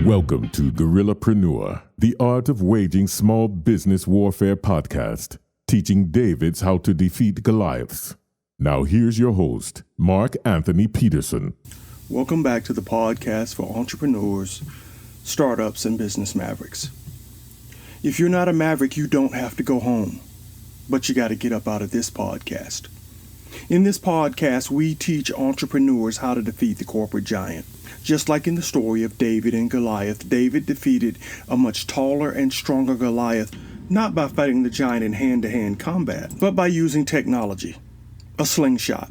Welcome to Guerrillapreneur, the art of waging small business warfare podcast, teaching Davids how to defeat Goliaths. Now here's your host, Mark Anthony Peterson. Welcome back to the podcast for entrepreneurs, startups, and business mavericks. If you're not a maverick, you don't have to go home, but you got to get up out of this podcast. In this podcast, we teach entrepreneurs how to defeat the corporate giant. Just like in the story of David and Goliath, David defeated a much taller and stronger Goliath, not by fighting the giant in hand-to-hand combat, but by using technology, a slingshot.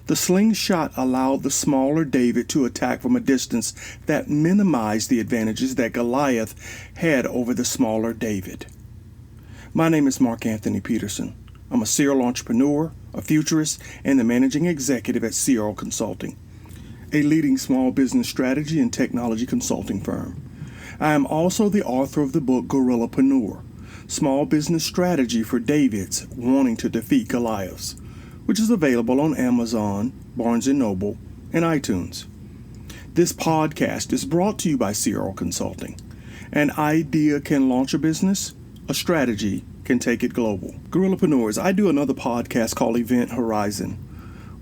The slingshot allowed the smaller David to attack from a distance that minimized the advantages that Goliath had over the smaller David. My name is Mark Anthony Peterson. I'm a serial entrepreneur, a futurist, and the managing executive at Serial Consulting, a leading small business strategy and technology consulting firm. I am also the author of the book Guerrillapreneur, Small Business Strategy for Davids Wanting to Defeat Goliaths, which is available on Amazon, Barnes & Noble, and iTunes. This podcast is brought to you by Serial Consulting. An idea can launch a business, a strategy can take it global. Guerrillapreneurs, I do another podcast called Event Horizon,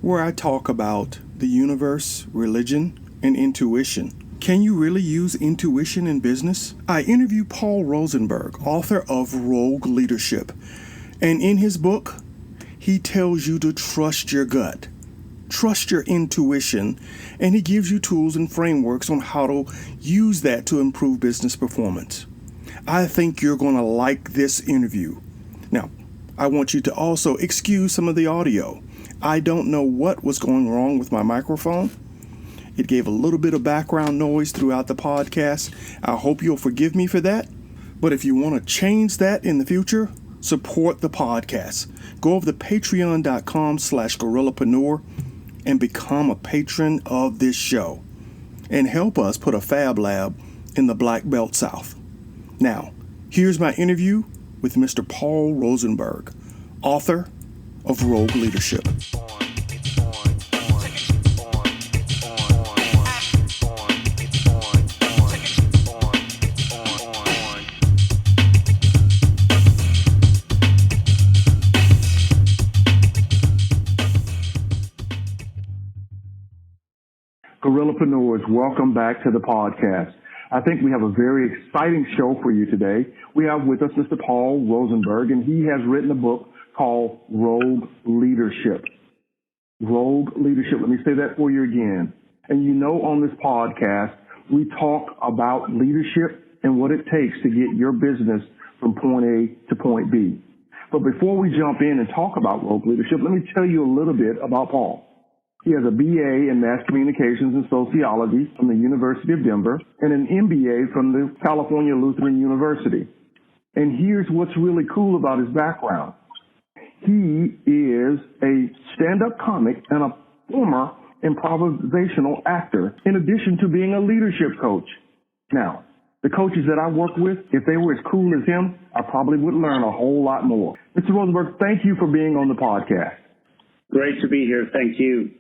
where I talk about the universe, religion, and intuition. Can you really use intuition in business? I interview Paul Rosenberg, author of Rogue Leadership, and in his book, he tells you to trust your gut, trust your intuition, and he gives you tools and frameworks on how to use that to improve business performance. I think you're going to like this interview. Now, I want you to also excuse some of the audio. I don't know what was going wrong with my microphone. It gave a little bit of background noise throughout the podcast. I hope you'll forgive me for that. But if you want to change that in the future, support the podcast. Go over to patreon.com/guerrillapreneur and become a patron of this show and help us put a Fab Lab in the Black Belt South. Now, here's my interview with Mr. Paul Rosenberg, author of Rogue Leadership. Guerrillapreneurs, welcome back to the podcast. I think we have a very exciting show for you today. We have with us Mr. Paul Rosenberg, and he has written a book called Rogue Leadership. Rogue Leadership. Let me say that for you again. And you know, on this podcast, we talk about leadership and what it takes to get your business from point A to point B. But before we jump in and talk about Rogue Leadership, let me tell you a little bit about Paul. He has a BA in Mass Communications and Sociology from the University of Denver and an MBA from the California Lutheran University. And here's what's really cool about his background. He is a stand-up comic and a former improvisational actor, in addition to being a leadership coach. Now, the coaches that I work with, if they were as cool as him, I probably would learn a whole lot more. Mr. Rosenberg, thank you for being on the podcast. Great to be here. Thank you.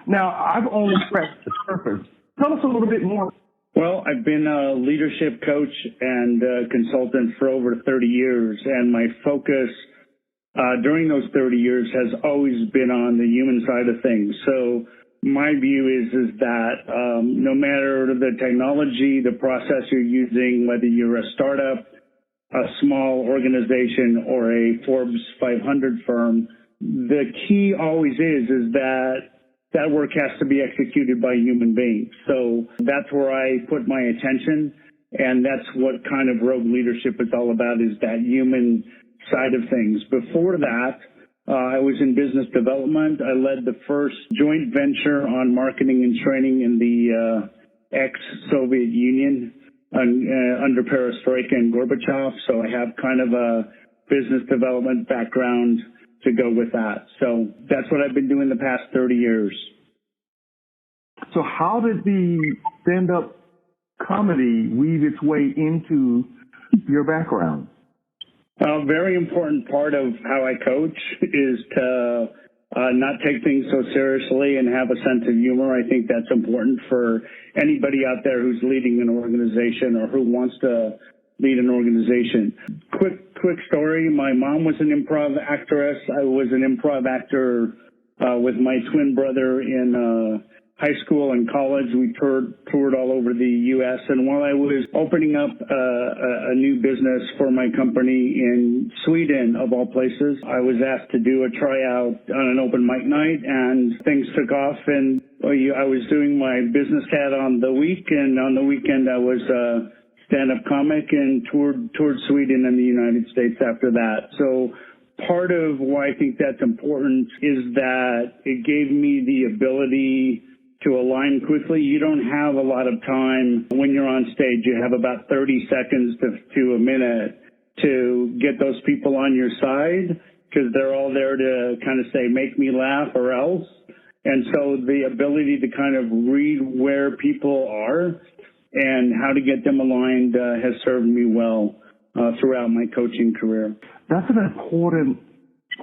Now, I've only scratched the surface. Tell us a little bit more. Well, I've been a leadership coach and consultant for over 30 years, and my focus during those 30 years has always been on the human side of things. So my view is that no matter the technology, the process you're using, whether you're a startup, a small organization, or a Forbes 500 firm, the key always is that work has to be executed by human beings. So that's where I put my attention, and that's what kind of Rogue Leadership is all about, is that human side of things. Before that, I was in business development. I led the first joint venture on marketing and training in the ex-Soviet Union under Perestroika and Gorbachev. So I have kind of a business development background to go with that. So that's what I've been doing the past 30 years. So how did the stand-up comedy weave its way into your background? A very important part of how I coach is to not take things so seriously and have a sense of humor. I think that's important for anybody out there who's leading an organization or who wants to lead an organization. Quick story. My mom was an improv actress. I was an improv actor with my twin brother in high school and college. We toured all over the U.S. And while I was opening up a new business for my company in Sweden, of all places, I was asked to do a tryout on an open mic night, and things took off. And I was doing my business hat on the week, and on the weekend I was a stand-up comic and toured Sweden and the United States after that. So part of why I think that's important is that it gave me the ability to align quickly. You don't have a lot of time when you're on stage. You have about 30 seconds to a minute to get those people on your side, because they're all there to kind of say, make me laugh or else. And so the ability to kind of read where people are and how to get them aligned has served me well throughout my coaching career. That's an important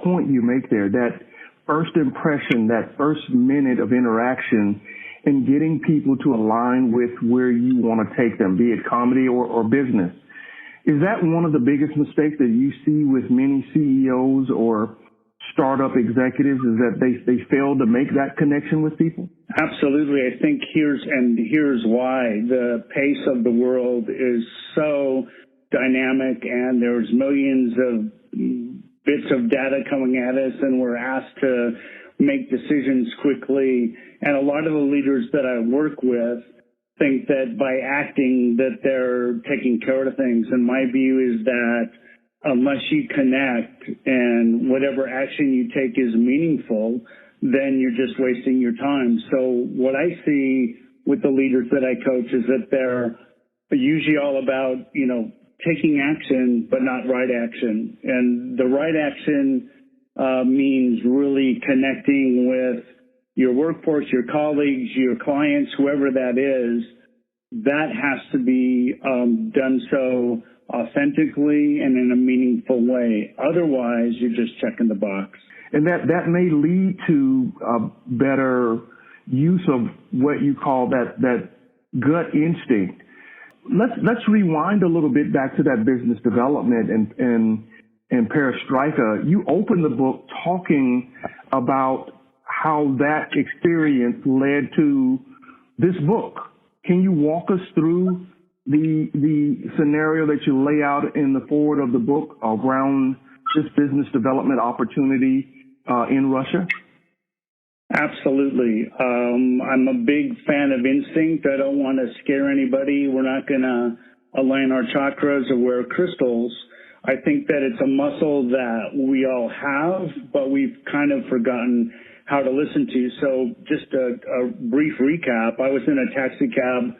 point you make there, that first impression, that first minute of interaction, and getting people to align with where you want to take them, be it comedy or business. Is that one of the biggest mistakes that you see with many CEOs or startup executives, is that they fail to make that connection with people? Absolutely. I think here's why. The pace of the world is so dynamic, and there's millions of bits of data coming at us, and we're asked to make decisions quickly. And a lot of the leaders that I work with think that by acting that they're taking care of things. And my view is that unless you connect and whatever action you take is meaningful, then you're just wasting your time. So what I see with the leaders that I coach is that they're usually all about, taking action, but not right action. And the right action means really connecting with your workforce, your colleagues, your clients, whoever that is. That has to be done so authentically and in a meaningful way. Otherwise, you're just checking the box. And that may lead to better use of what you call that gut instinct. Let's rewind a little bit back to that business development and Perestroika. You opened the book talking about how that experience led to this book. Can you walk us through the scenario that you lay out in the foreword of the book around this business development opportunity in Russia? Absolutely. I'm a big fan of instinct. I don't want to scare anybody. We're not going to align our chakras or wear crystals. I think that it's a muscle that we all have, but we've kind of forgotten how to listen to. So just a brief recap. I was in a taxi cab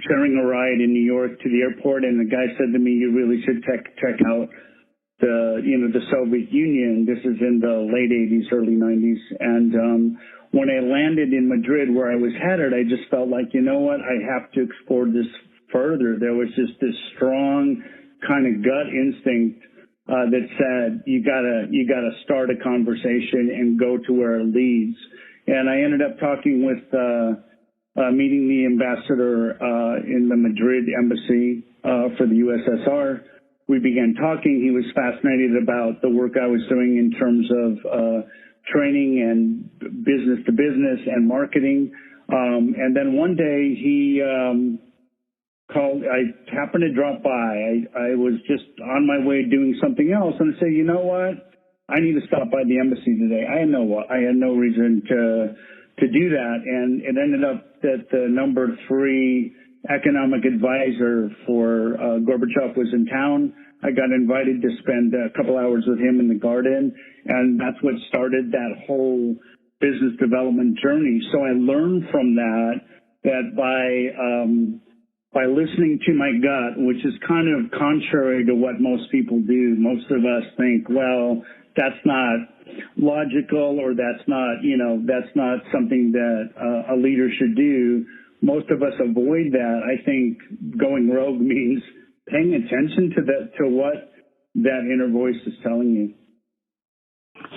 sharing a ride in New York to the airport, and the guy said to me, you really should check out the Soviet Union. This is in the late 80s, early 90s. And when I landed in Madrid where I was headed, I just felt like, you know what, I have to explore this further. There was just this strong kind of gut instinct that said, you gotta start a conversation and go to where it leads. And I ended up talking with, meeting the ambassador in the Madrid embassy for the USSR. We began talking. He was fascinated about the work I was doing in terms of training and business to business and marketing. And then one day he called. I happened to drop by. I was just on my way doing something else, and I said, you know what? I need to stop by the embassy today. I had no reason to do that, and it ended up that the number 3 economic advisor for Gorbachev was in town. I got invited to spend a couple hours with him in the garden, and that's what started that whole business development journey. So I learned from that by listening to my gut, which is kind of contrary to what most people do. Most of us think, well, that's not logical, or that's not something that a leader should do. Most of us avoid that. I think going rogue means paying attention to what that inner voice is telling you.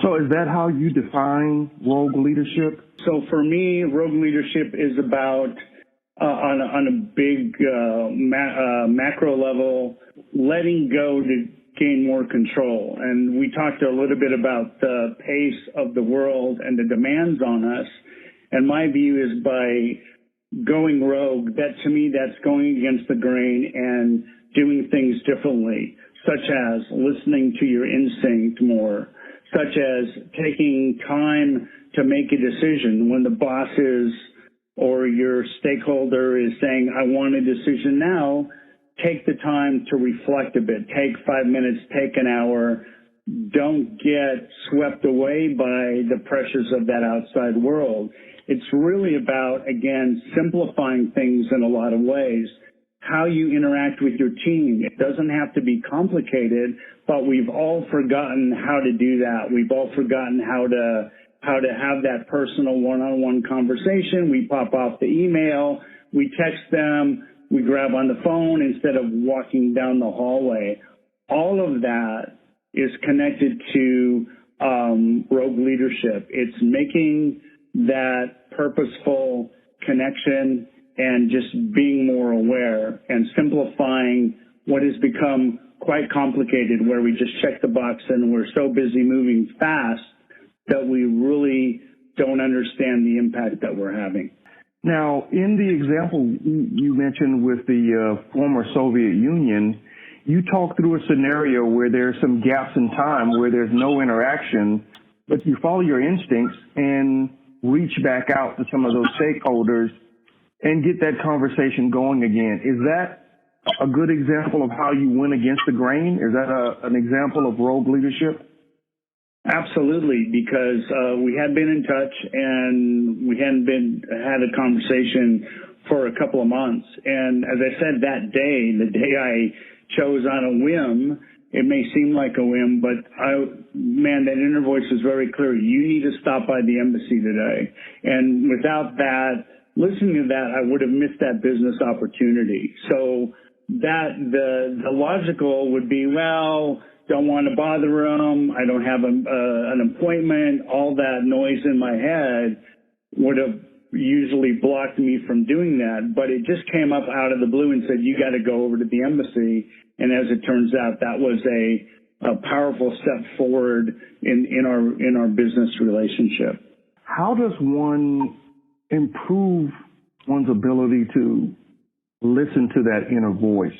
So is that how you define rogue leadership? So for me, rogue leadership is about, on a big macro level, letting go to gain more control. And we talked a little bit about the pace of the world and the demands on us. And my view is by going rogue, that to me, that's going against the grain and doing things differently, such as listening to your instinct more, such as taking time to make a decision when the boss is or your stakeholder is saying, I want a decision now. Take the time to reflect a bit. Take 5 minutes, take an hour. Don't get swept away by the pressures of that outside world. It's really about, again, simplifying things in a lot of ways. How you interact with your team. It doesn't have to be complicated, but we've all forgotten how to do that. We've all forgotten how to have that personal one-on-one conversation. We pop off the email, we text them, we grab on the phone instead of walking down the hallway. All of that is connected to rogue leadership. It's making that purposeful connection and just being more aware and simplifying what has become quite complicated, where we just check the box and we're so busy moving fast that we really don't understand the impact that we're having. Now, in the example you mentioned with the former Soviet Union, you talked through a scenario where there's some gaps in time where there's no interaction, but you follow your instincts and reach back out to some of those stakeholders and get that conversation going again. Is that a good example of how you went against the grain? Is that an example of rogue leadership? Absolutely, because we had been in touch and we hadn't had a conversation for a couple of months. And as I said, that day, the day I chose on a whim, it may seem like a whim, but that inner voice was very clear. You need to stop by the embassy today. And without that, listening to that, I would have missed that business opportunity. So that the logical would be, well, don't want to bother them. I don't have an appointment. All that noise in my head would have usually blocked me from doing that. But it just came up out of the blue and said, you got to go over to the embassy. And as it turns out, that was a powerful step forward in our business relationship. How does one improve one's ability to listen to that inner voice?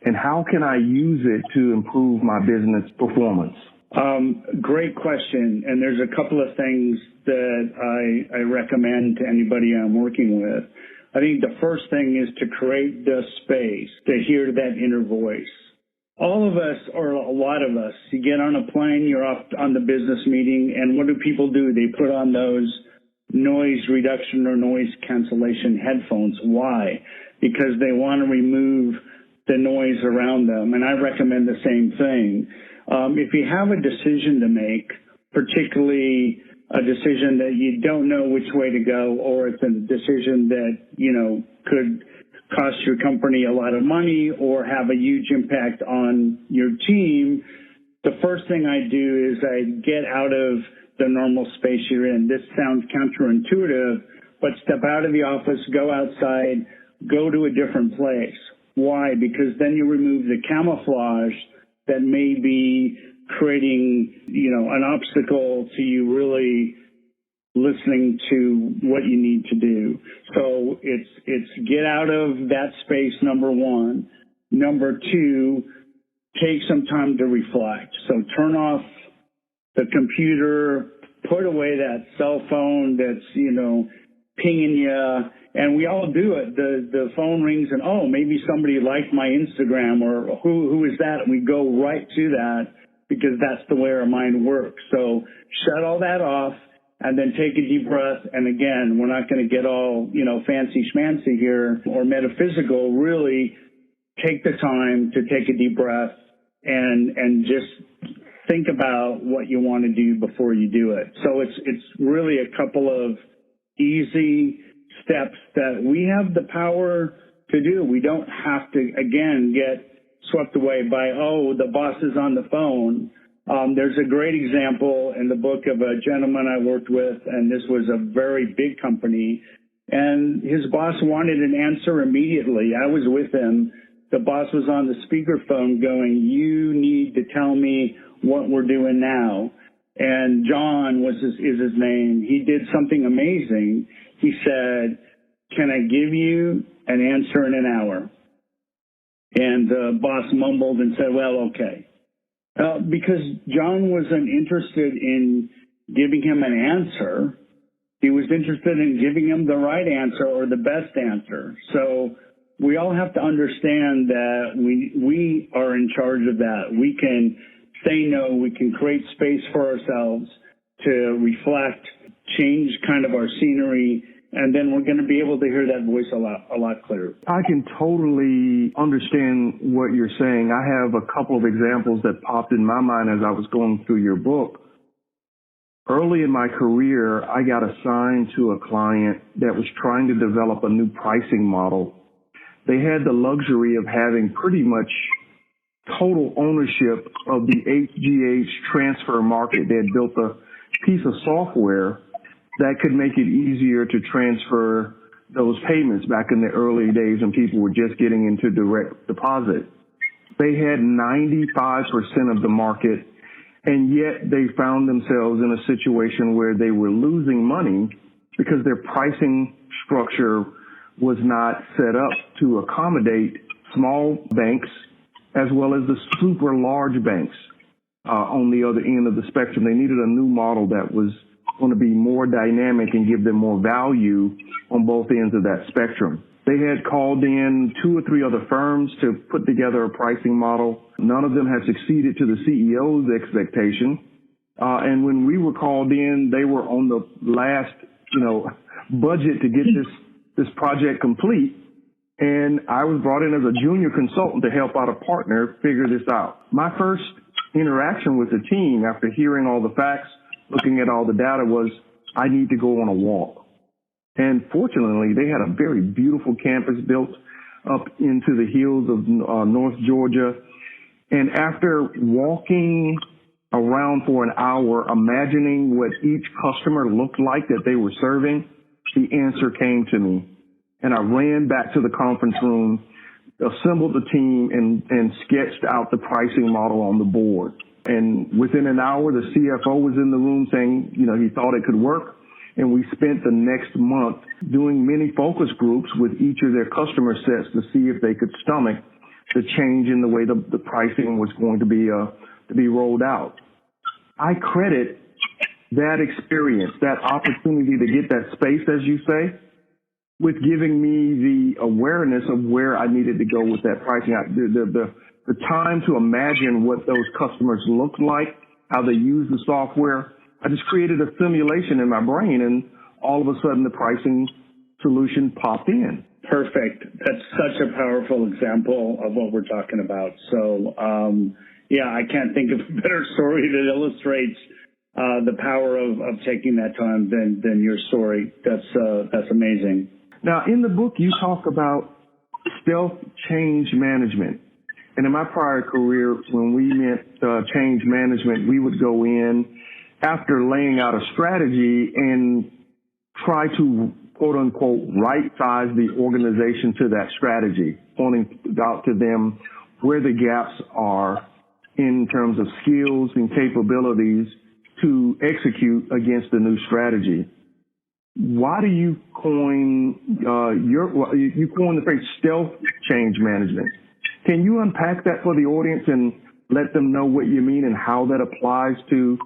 And how can I use it to improve my business performance? Great question. And there's a couple of things that I recommend to anybody I'm working with. I think the first thing is to create the space to hear that inner voice. All of us, or a lot of us, you get on a plane, you're off on the business meeting, and what do people do? They put on those noise reduction or noise cancellation headphones. Why? Because they want to remove the noise around them. And I recommend the same thing. If you have a decision to make, particularly a decision that you don't know which way to go, or it's a decision that, could cost your company a lot of money or have a huge impact on your team, the first thing I do is I get out of the normal space you're in. This sounds counterintuitive, but step out of the office, go outside, go to a different place. Why? Because then you remove the camouflage that may be creating, an obstacle to you really listening to what you need to do. So it's get out of that space, number one. Number two, take some time to reflect. So turn off the computer, put away that cell phone that's, pinging you, And we all do it. The phone rings and, oh, maybe somebody liked my Instagram, or who is that? And we go right to that because that's the way our mind works. So shut all that off and then take a deep breath. And again, we're not going to get all, fancy schmancy here or metaphysical. Really take the time to take a deep breath and just think about what you want to do before you do it. So it's really a couple of easy steps that we have the power to do. We don't have to, again, get swept away by, the boss is on the phone. There's a great example in the book of a gentleman I worked with, and this was a very big company, and his boss wanted an answer immediately. I was with him. The boss was on the speakerphone going, you need to tell me what we're doing now. And John is his name. He did something amazing. He said, can I give you an answer in an hour? And the boss mumbled and said, well, okay. Because John wasn't interested in giving him an answer. He was interested in giving him the right answer or the best answer. So we all have to understand that we are in charge of that. We can say no. We can create space for ourselves to reflect, change kind of our scenery, and then we're going to be able to hear that voice a lot clearer. I can totally understand what you're saying. I have a couple of examples that popped in my mind as I was going through your book. Early in my career, I got assigned to a client that was trying to develop a new pricing model. They had the luxury of having pretty much total ownership of the HGH transfer market. They had built a piece of software that could make it easier to transfer those payments back in the early days when people were just getting into direct deposit. They had 95% of the market, and yet they found themselves in a situation where they were losing money because their pricing structure was not set up to accommodate small banks as well as the super large banks on the other end of the spectrum. They needed a new model that was going to be more dynamic and give them more value on both ends of that spectrum. They had called in 2 or 3 other firms to put together a pricing model. None of them had succeeded to the CEO's expectation. And when we were called in, they were on the last, budget to get this project complete. And I was brought in as a junior consultant to help out a partner figure this out. My first interaction with the team after hearing all the facts, looking at all the data, was I need to go on a walk. And fortunately, they had a very beautiful campus built up into the hills of North Georgia. And after walking around for an hour, imagining what each customer looked like that they were serving, the answer came to me. And I ran back to the conference room, assembled the team, and sketched out the pricing model on the board. And within an hour, the CFO was in the room saying, he thought it could work. And we spent the next month doing many focus groups with each of their customer sets to see if they could stomach the change in the way the pricing was going to be rolled out. I credit that experience, that opportunity to get that space, as you say, with giving me the awareness of where I needed to go with that pricing. The time to imagine what those customers looked like, how they use the software. I just created a simulation in my brain, and all of a sudden the pricing solution popped in. Perfect. That's such a powerful example of what we're talking about. So, I can't think of a better story that illustrates the power of taking that time than your story. That's amazing. Now, in the book, you talk about stealth change management. And in my prior career, when we meant change management, we would go in after laying out a strategy and try to, quote unquote, right-size the organization to that strategy, pointing out to them where the gaps are in terms of skills and capabilities to execute against the new strategy. Why do you coin you coined the phrase stealth change management? Can you unpack that for the audience and let them know what you mean and how that applies to,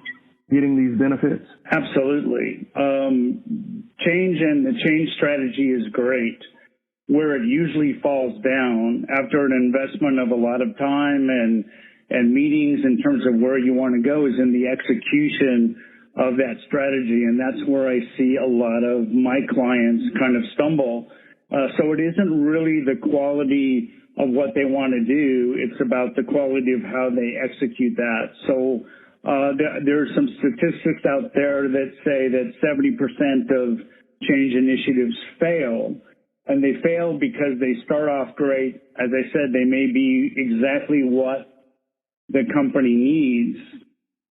getting these benefits? Absolutely. Change and the change strategy is great. Where it usually falls down after an investment of a lot of time and meetings in terms of where you want to go is in the execution of that strategy. And that's where I see a lot of my clients kind of stumble. So it isn't really the quality of what they want to do. It's about the quality of how they execute that. So there are some statistics out there that say that 70% of change initiatives fail. And they fail because they start off great. As I said, they may be exactly what the company needs.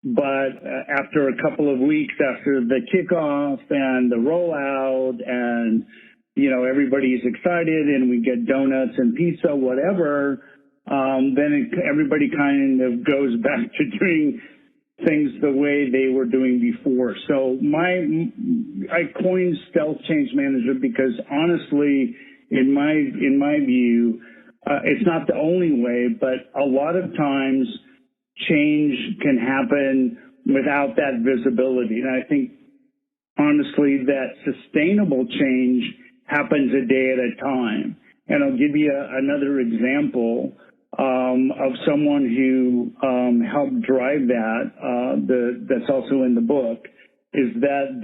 But after a couple of weeks, after the kickoff and the rollout and, everybody's excited and we get donuts and pizza, whatever, then everybody kind of goes back to doing things the way they were doing before. So I coined stealth change management because honestly, in my view, it's not the only way, but a lot of times change can happen without that visibility. And I think honestly that sustainable change happens a day at a time. And I'll give you another example of someone who helped drive that. That's also in the book. Is that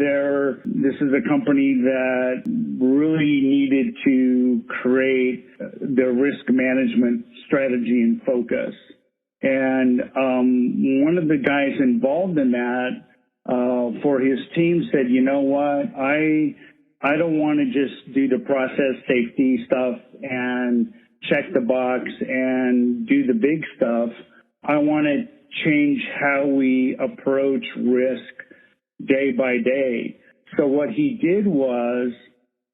this is a company that really needed to create their risk management strategy and focus. And one of the guys involved in that for his team said, you know what, I don't want to just do the process safety stuff and check the box and do the big stuff. I want to change how we approach risk day by day. So what he did was,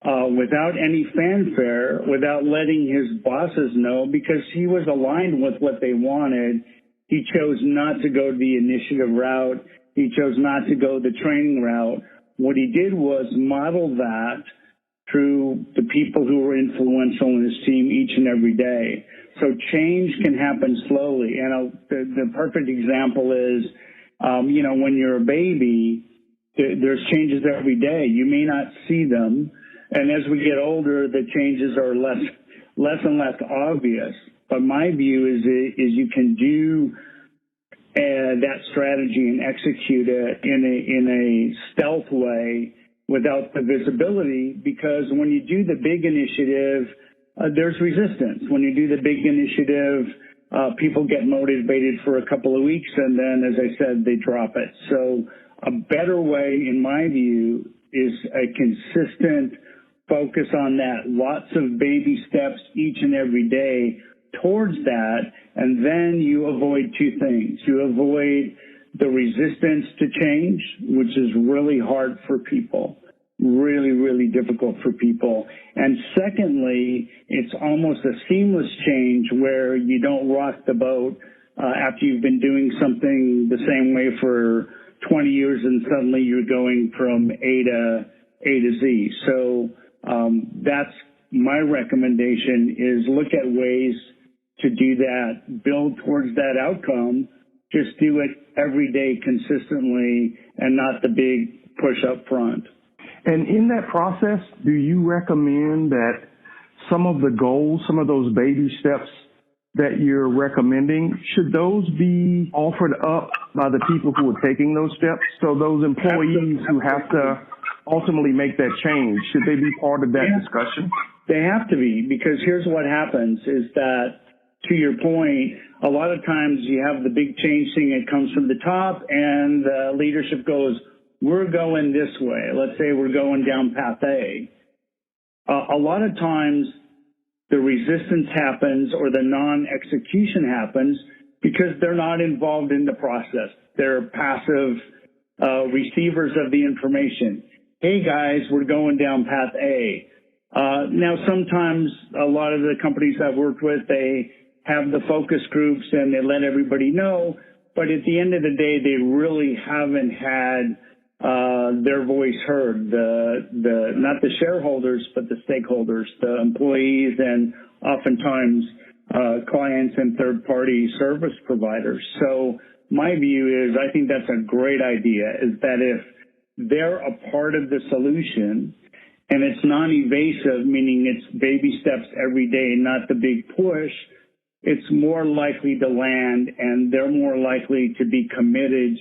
without any fanfare, without letting his bosses know, because he was aligned with what they wanted, he chose not to go the initiative route. He chose not to go the training route. What he did was model that through the people who were influential in his team each and every day. So change can happen slowly. And the perfect example is, when you're a baby, there's changes every day. You may not see them. And as we get older, the changes are less and less obvious. But my view is you can do that strategy and execute it in a stealth way without the visibility, because when you do the big initiative, there's resistance. When you do the big initiative, people get motivated for a couple of weeks, and then, as I said, they drop it. So a better way, in my view, is a consistent focus on that, lots of baby steps each and every day towards that, and then you avoid two things. You avoid the resistance to change, which is really hard for people, really, really difficult for people. And secondly, it's almost a seamless change where you don't rock the boat after you've been doing something the same way for 20 years and suddenly you're going from A to Z. So that's my recommendation, is look at ways to do that, build towards that outcome. Just do it every day consistently and not the big push up front. And in that process, do you recommend that some of the goals, some of those baby steps that you're recommending, should those be offered up by the people who are taking those steps? So those employees who have to ultimately make that change, should they be part of that discussion? They have to be, because here's what happens is that, to your point, a lot of times you have the big change thing that comes from the top and the leadership goes, we're going this way. Let's say we're going down path A. A lot of times the resistance happens or the non-execution happens because they're not involved in the process. They're passive receivers of the information. Hey guys, we're going down path A. Now sometimes a lot of the companies I've worked with, they have the focus groups and they let everybody know, but at the end of the day, they really haven't had their voice heard. Not the shareholders, but the stakeholders, the employees, and oftentimes clients and third-party service providers. So my view is I think that's a great idea, is that if they're a part of the solution and it's non-evasive, meaning it's baby steps every day, not the big push, it's more likely to land and they're more likely to be committed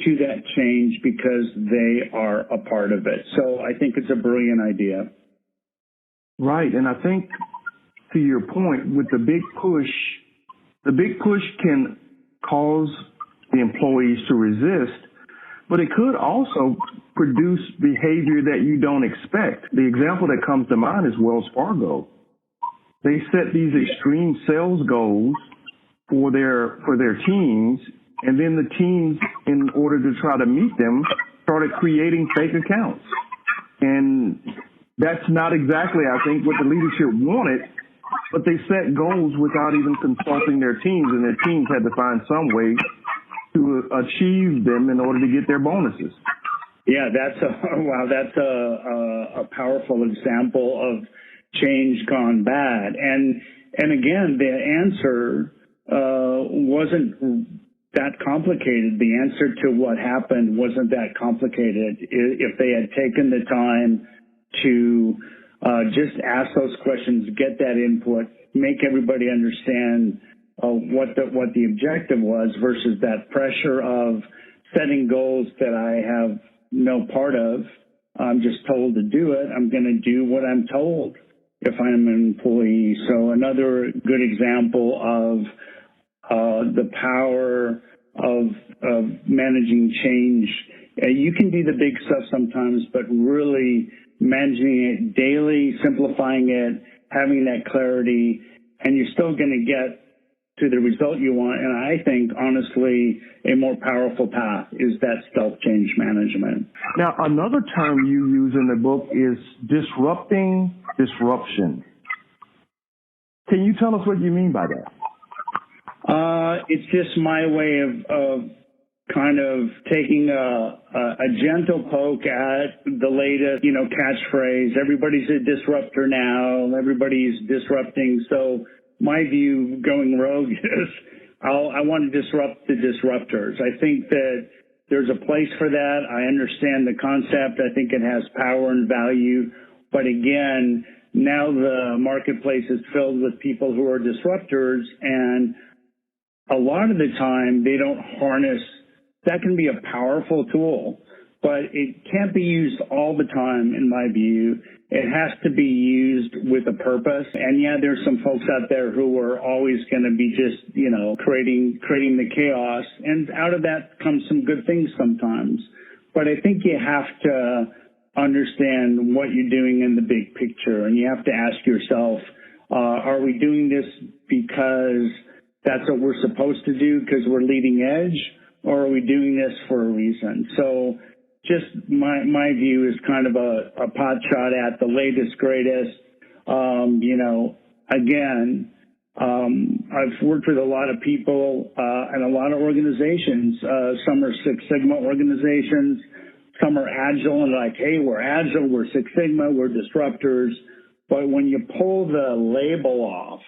to that change because they are a part of it. So I think it's a brilliant idea. Right. And I think to your point with the big push can cause the employees to resist, but it could also produce behavior that you don't expect. The example that comes to mind is Wells Fargo. They set these extreme sales goals for their teams, and then the teams, in order to try to meet them, started creating fake accounts. And that's not exactly, I think, what the leadership wanted, but they set goals without even consulting their teams, and their teams had to find some way to achieve them in order to get their bonuses. Yeah, that's a powerful example of change gone bad. And again, the answer wasn't that complicated. The answer to what happened wasn't that complicated. If they had taken the time to just ask those questions, get that input, make everybody understand what the objective was versus that pressure of setting goals that I have no part of. I'm just told to do it. I'm going to do what I'm told if I'm an employee. So another good example of the power of managing change. You can do the big stuff sometimes, but really managing it daily, simplifying it, having that clarity, and you're still going to get to the result you want. And I think, honestly, a more powerful path is that stealth change management. Now, another term you use in the book is disrupting disruption. Can you tell us what you mean by that? It's just my way of kind of taking a gentle poke at the latest, catchphrase. Everybody's a disruptor now. Everybody's disrupting. So my view going rogue is I want to disrupt the disruptors. I think that there's a place for that. I understand the concept. I think it has power and value. But again, now the marketplace is filled with people who are disruptors, and a lot of the time they don't harness. That can be a powerful tool, but it can't be used all the time, in my view. It has to be used with a purpose. And yeah, there's some folks out there who are always going to be just, creating the chaos. And out of that comes some good things sometimes. But I think you have to understand what you're doing in the big picture. And you have to ask yourself, are we doing this because that's what we're supposed to do because we're leading edge? Or are we doing this for a reason? So just my view is kind of a pot shot at the latest, greatest. I've worked with a lot of people and a lot of organizations. Some are Six Sigma organizations. Some are agile and like, hey, we're agile, we're Six Sigma, we're disruptors. But when you pull the label off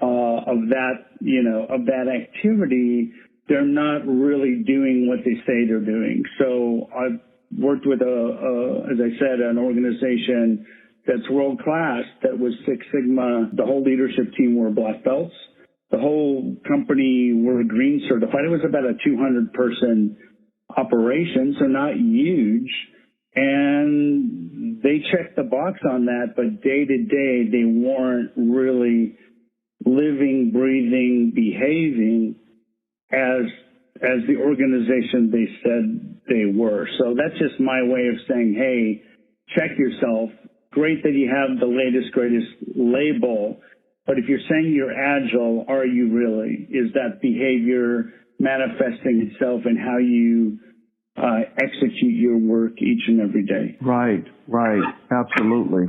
of that activity, they're not really doing what they say they're doing. So I've worked with as I said, an organization that's world class that was Six Sigma. The whole leadership team were black belts. The whole company were green certified. It was about a 200-person operation, so not huge. And they checked the box on that, but day to day, they weren't really living, breathing, behaving as the organization they said they were. So that's just my way of saying, hey, check yourself. Great that you have the latest, greatest label, but if you're saying you're agile, are you really? Is that behavior manifesting itself in how you execute your work each and every day? Right, absolutely.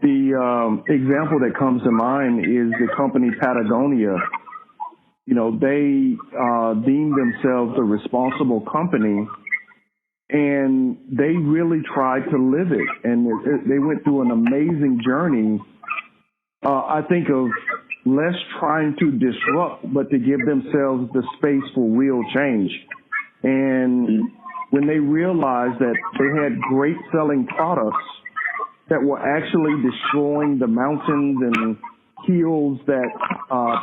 The example that comes to mind is the company Patagonia. They deem themselves a responsible company, and they really tried to live it. And they went through an amazing journey I think of less trying to disrupt, but to give themselves the space for real change. And when they realized that they had great selling products that were actually destroying the mountains and hills that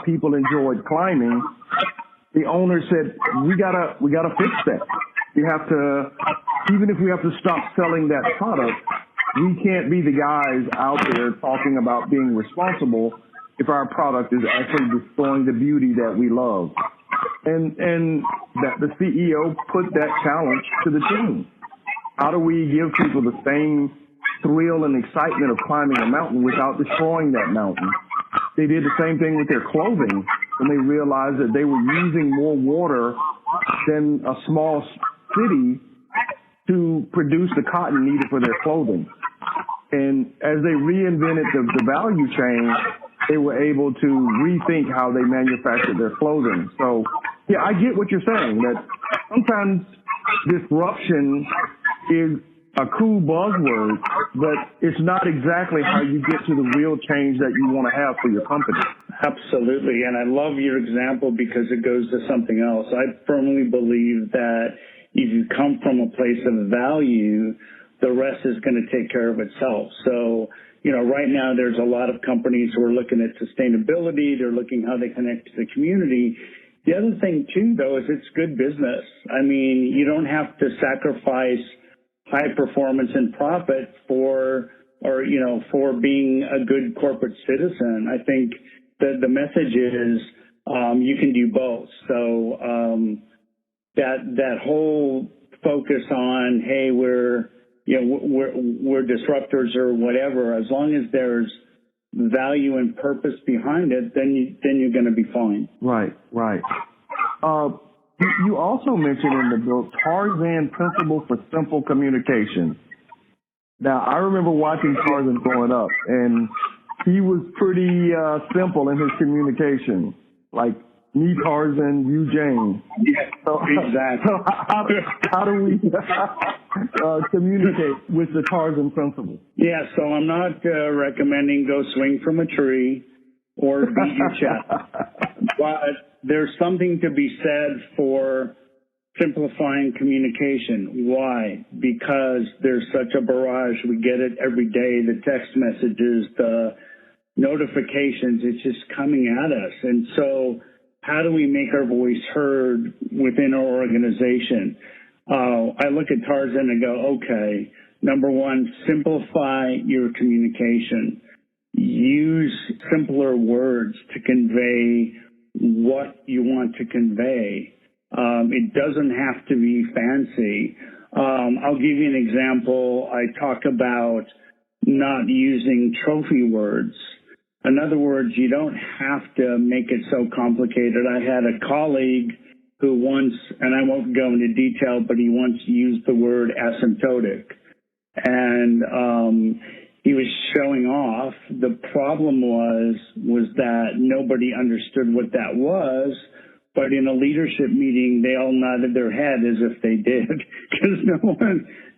people enjoyed climbing, the owner said, we gotta fix that. We have to, even if we have to stop selling that product, we can't be the guys out there talking about being responsible if our product is actually destroying the beauty that we love. And that the CEO put that challenge to the team. How do we give people the same thrill and excitement of climbing a mountain without destroying that mountain? They did the same thing with their clothing when they realized that they were using more water than a small city to produce the cotton needed for their clothing. And as they reinvented the value chain, they were able to rethink how they manufactured their clothing. So, yeah, I get what you're saying, that sometimes disruption is a cool buzzword, but it's not exactly how you get to the real change that you want to have for your company. Absolutely. And I love your example because it goes to something else. I firmly believe that if you come from a place of value, the rest is going to take care of itself. So, right now there's a lot of companies who are looking at sustainability. They're looking how they connect to the community. The other thing too, though, is it's good business. I mean, you don't have to sacrifice high performance and profit for being a good corporate citizen. I think that the message is you can do both. So that whole focus on, hey, we're disruptors or whatever, as long as there's value and purpose behind it, then you're going to be fine. Right. You also mentioned in the book Tarzan Principle for Simple Communication. Now, I remember watching Tarzan growing up, and he was pretty simple in his communication, like me Tarzan, you Jane. Yeah, so, exactly. So how do we communicate with the Tarzan Principle? Yeah, so I'm not recommending go swing from a tree or beat your chest. But there's something to be said for simplifying communication. Why? Because there's such a barrage. We get it every day, the text messages, the notifications, it's just coming at us. And so how do we make our voice heard within our organization? I look at Tarzan and go, okay, number one, simplify your communication. Use simpler words to convey what you want to convey. It doesn't have to be fancy. I'll give you an example. I talk about not using trophy words. In other words, you don't have to make it so complicated. I had a colleague who once, and I won't go into detail, but he once used the word asymptotic. And he was showing off. The problem was that nobody understood what that was, but in a leadership meeting, they all nodded their head as if they did, because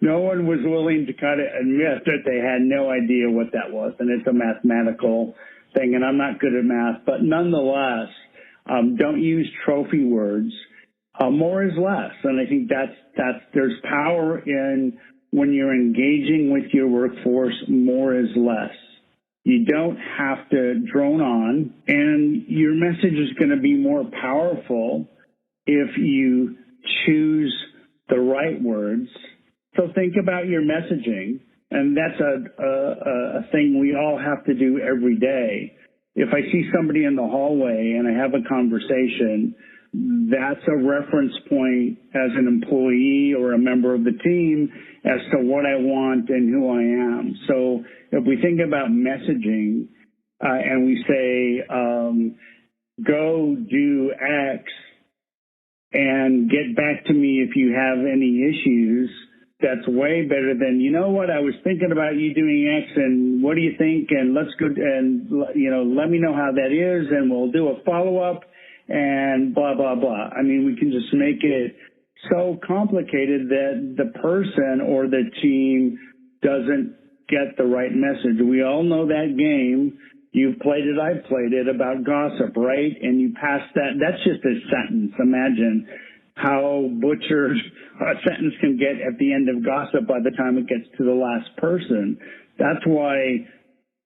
no one was willing to kind of admit that they had no idea what that was. And it's a mathematical thing, and I'm not good at math, but nonetheless, don't use trophy words. More is less, and I think there's power in when you're engaging with your workforce. More is less. You don't have to drone on, and your message is going to be more powerful if you choose the right words. So think about your messaging, and that's a thing we all have to do every day. If I see somebody in the hallway and I have a conversation, that's a reference point as an employee or a member of the team as to what I want and who I am. So if we think about messaging and we say, go do X and get back to me if you have any issues, that's way better than, you know what, I was thinking about you doing X and what do you think? And let's go and, let me know how that is and we'll do a follow-up and blah, blah, blah. I mean, we can just make it so complicated that the person or the team doesn't get the right message. We all know that game. You've played it, I've played it, about gossip, right? And you pass that. That's just a sentence. Imagine how butchered a sentence can get at the end of gossip by the time it gets to the last person. That's why,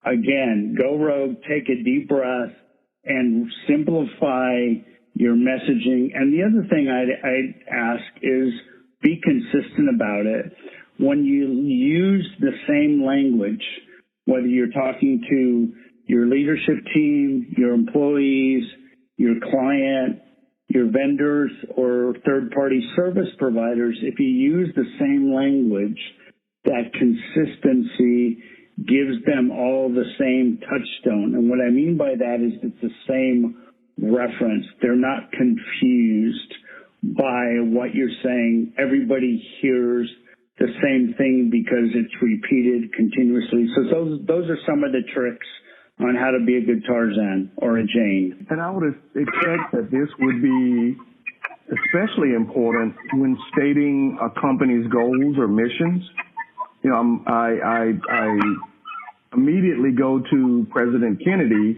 again, go rogue, take a deep breath, and simplify your messaging. And the other thing I'd ask is be consistent about it. When you use the same language, whether you're talking to your leadership team, your employees, your client, your vendors, or third-party service providers, if you use the same language, that consistency gives them all the same touchstone. And what I mean by that is it's the same reference. They're not confused by what you're saying. Everybody hears the same thing because it's repeated continuously. So those are some of the tricks on how to be a good Tarzan or a Jane. And I would expect that this would be especially important when stating a company's goals or missions. You know, I immediately go to President Kennedy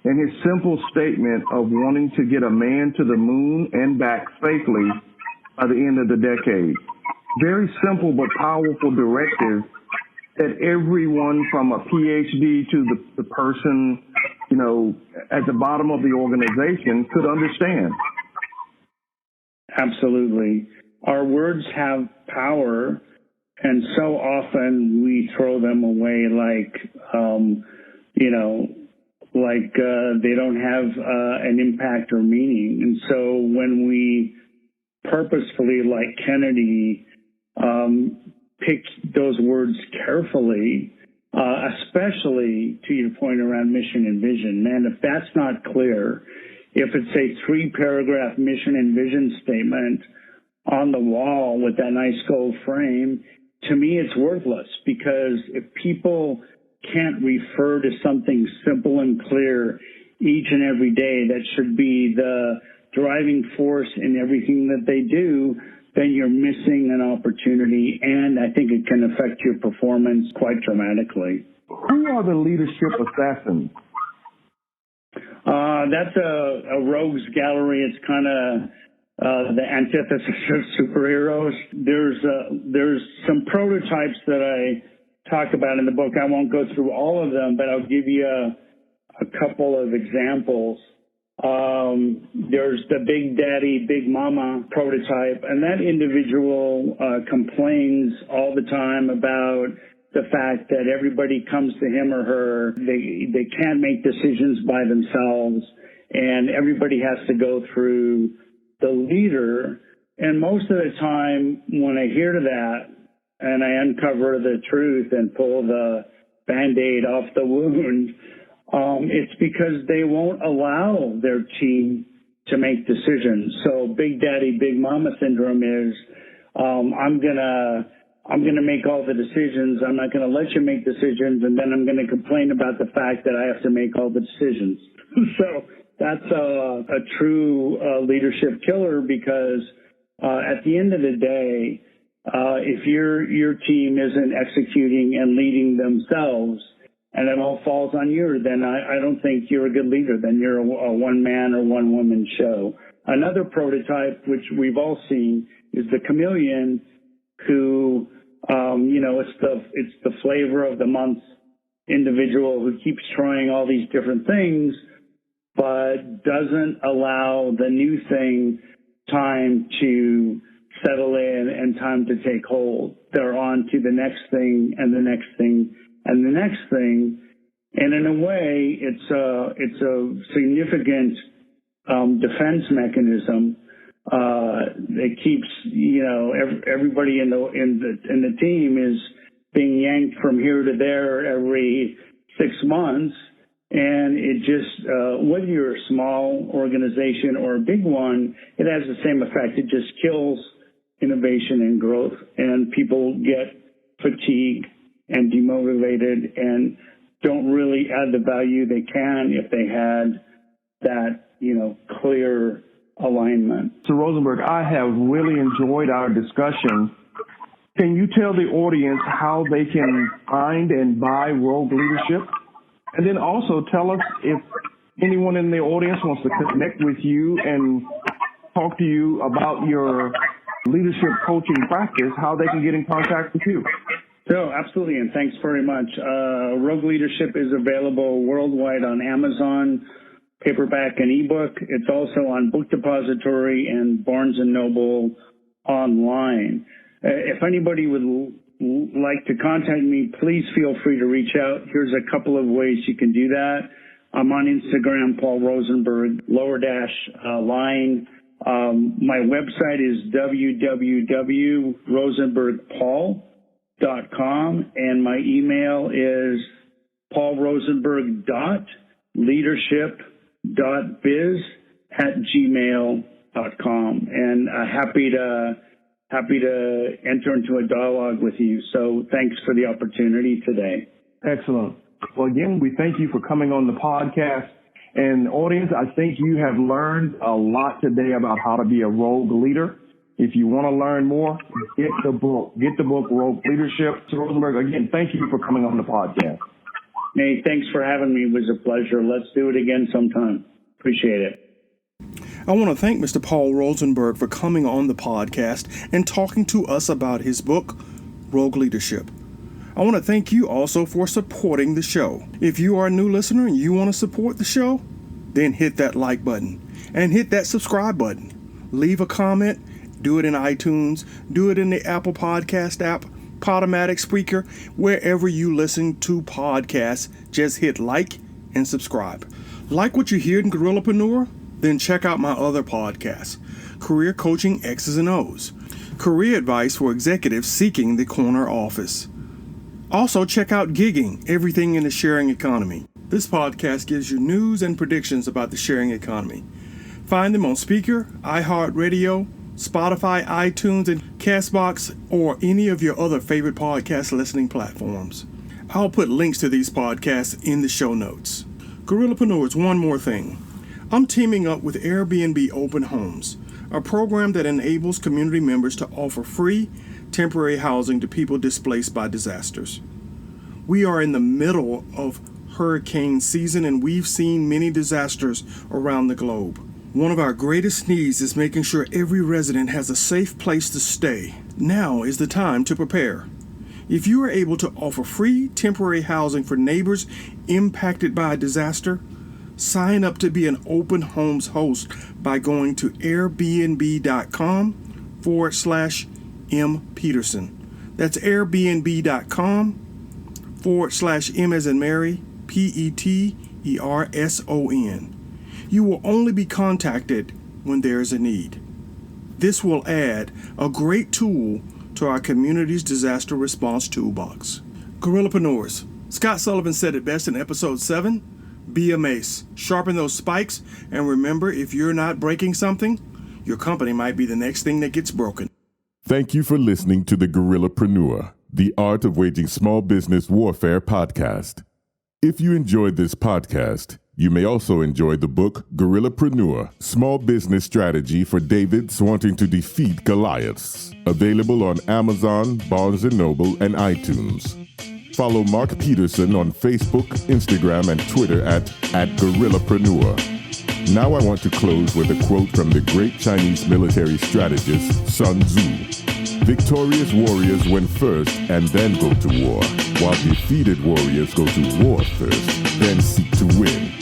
and his simple statement of wanting to get a man to the moon and back safely by the end of the decade. Very simple but powerful directive that everyone from a PhD to the person, you know, at the bottom of the organization could understand. Absolutely. Our words have power, and so often we throw them away like, they don't have an impact or meaning. And so when we purposefully, like Kennedy, pick those words carefully, especially to your point around mission and vision. Man, if that's not clear, if it's a 3-paragraph mission and vision statement on the wall with that nice gold frame, to me it's worthless, because if people can't refer to something simple and clear each and every day that should be the driving force in everything that they do, then you're missing an opportunity, and I think it can affect your performance quite dramatically. Who are the leadership assassins? That's a rogues gallery. It's kind of the antithesis of superheroes. There's some prototypes that I talk about in the book. I won't go through all of them, but I'll give you a couple of examples. There's the Big Daddy, Big Mama prototype, and that individual complains all the time about the fact that everybody comes to him or her. They can't make decisions by themselves, and everybody has to go through the leader. And most of the time when I hear that and I uncover the truth and pull the Band-Aid off the wound, it's because they won't allow their team to make decisions. So Big Daddy, Big Mama syndrome is, I'm gonna make all the decisions. I'm not gonna let you make decisions, and then I'm gonna complain about the fact that I have to make all the decisions. So that's a true leadership killer, because at the end of the day, if your team isn't executing and leading themselves, and it all falls on you, then I don't think you're a good leader. Then you're a one-man or one-woman show. Another prototype, which we've all seen, is the chameleon, who, it's the flavor of the month individual who keeps trying all these different things, but doesn't allow the new thing time to settle in and time to take hold. They're on to the next thing and the next thing and the next thing. And in a way, it's a significant defense mechanism. It keeps, everybody in the team is being yanked from here to there every 6 months. And it just, whether you're a small organization or a big one, it has the same effect. It just kills innovation and growth, and people get fatigued and demotivated and don't really add the value they can if they had that, clear alignment. So Rosenberg, I have really enjoyed our discussion. Can you tell the audience how they can find and buy Rogue Leadership? And then also tell us if anyone in the audience wants to connect with you and talk to you about your leadership coaching practice, how they can get in contact with you. So, absolutely, and thanks very much. Rogue Leadership is available worldwide on Amazon, paperback and ebook. It's also on Book Depository and Barnes & Noble online. If anybody would like to contact me, please feel free to reach out. Here's a couple of ways you can do that. I'm on Instagram, Paul Rosenberg, _line. My website is www.rosenbergpaul.com, and my email is paulrosenberg.leadership.biz@gmail.com, and happy to enter into a dialogue with you. So thanks for the opportunity today. Excellent. Well, again, we thank you for coming on the podcast. And audience, I think you have learned a lot today about how to be a rogue leader. If you want to learn more, get the book. Get the book, Rogue Leadership. Mr. Rosenberg, again, thank you for coming on the podcast. Hey, thanks for having me. It was a pleasure. Let's do it again sometime. Appreciate it. I want to thank Mr. Paul Rosenberg for coming on the podcast and talking to us about his book, Rogue Leadership. I want to thank you also for supporting the show. If you are a new listener and you want to support the show, then hit that like button and hit that subscribe button. Leave a comment. Do it in iTunes. Do it in the Apple Podcast app, Podomatic, Spreaker, wherever you listen to podcasts. Just hit like and subscribe. Like what you hear in Guerrillapreneur? Then check out my other podcasts, Career Coaching X's and O's, career advice for executives seeking the corner office. Also, check out Gigging, Everything in the Sharing Economy. This podcast gives you news and predictions about the sharing economy. Find them on Spreaker, iHeartRadio, Spotify, iTunes, and CastBox, or any of your other favorite podcast listening platforms. I'll put links to these podcasts in the show notes. Guerrillapreneurs, one more thing. I'm teaming up with Airbnb Open Homes, a program that enables community members to offer free, temporary housing to people displaced by disasters. We are in the middle of hurricane season, and we've seen many disasters around the globe. One of our greatest needs is making sure every resident has a safe place to stay. Now is the time to prepare. If you are able to offer free temporary housing for neighbors impacted by a disaster, sign up to be an open homes host by going to airbnb.com/M.Peterson. That's airbnb.com/M as in Mary, PETERSON. You will only be contacted when there is a need. This will add a great tool to our community's disaster response toolbox. Guerrillapreneurs, Scott Sullivan said it best in episode 7. Be a mace, sharpen those spikes, and remember, if you're not breaking something, your company might be the next thing that gets broken. Thank you for listening to the Guerrillapreneur, the Art of Waging Small Business Warfare podcast. If you enjoyed this podcast, you may also enjoy the book Guerrillapreneur, Small Business Strategy for Davids Wanting to Defeat Goliaths, available on Amazon, Barnes & Noble, and iTunes. Follow Mark Peterson on Facebook, Instagram, and Twitter at Guerrillapreneur. Now I want to close with a quote from the great Chinese military strategist Sun Tzu. Victorious warriors win first and then go to war, while defeated warriors go to war first, then seek to win.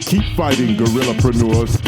Keep fighting, guerrillapreneurs.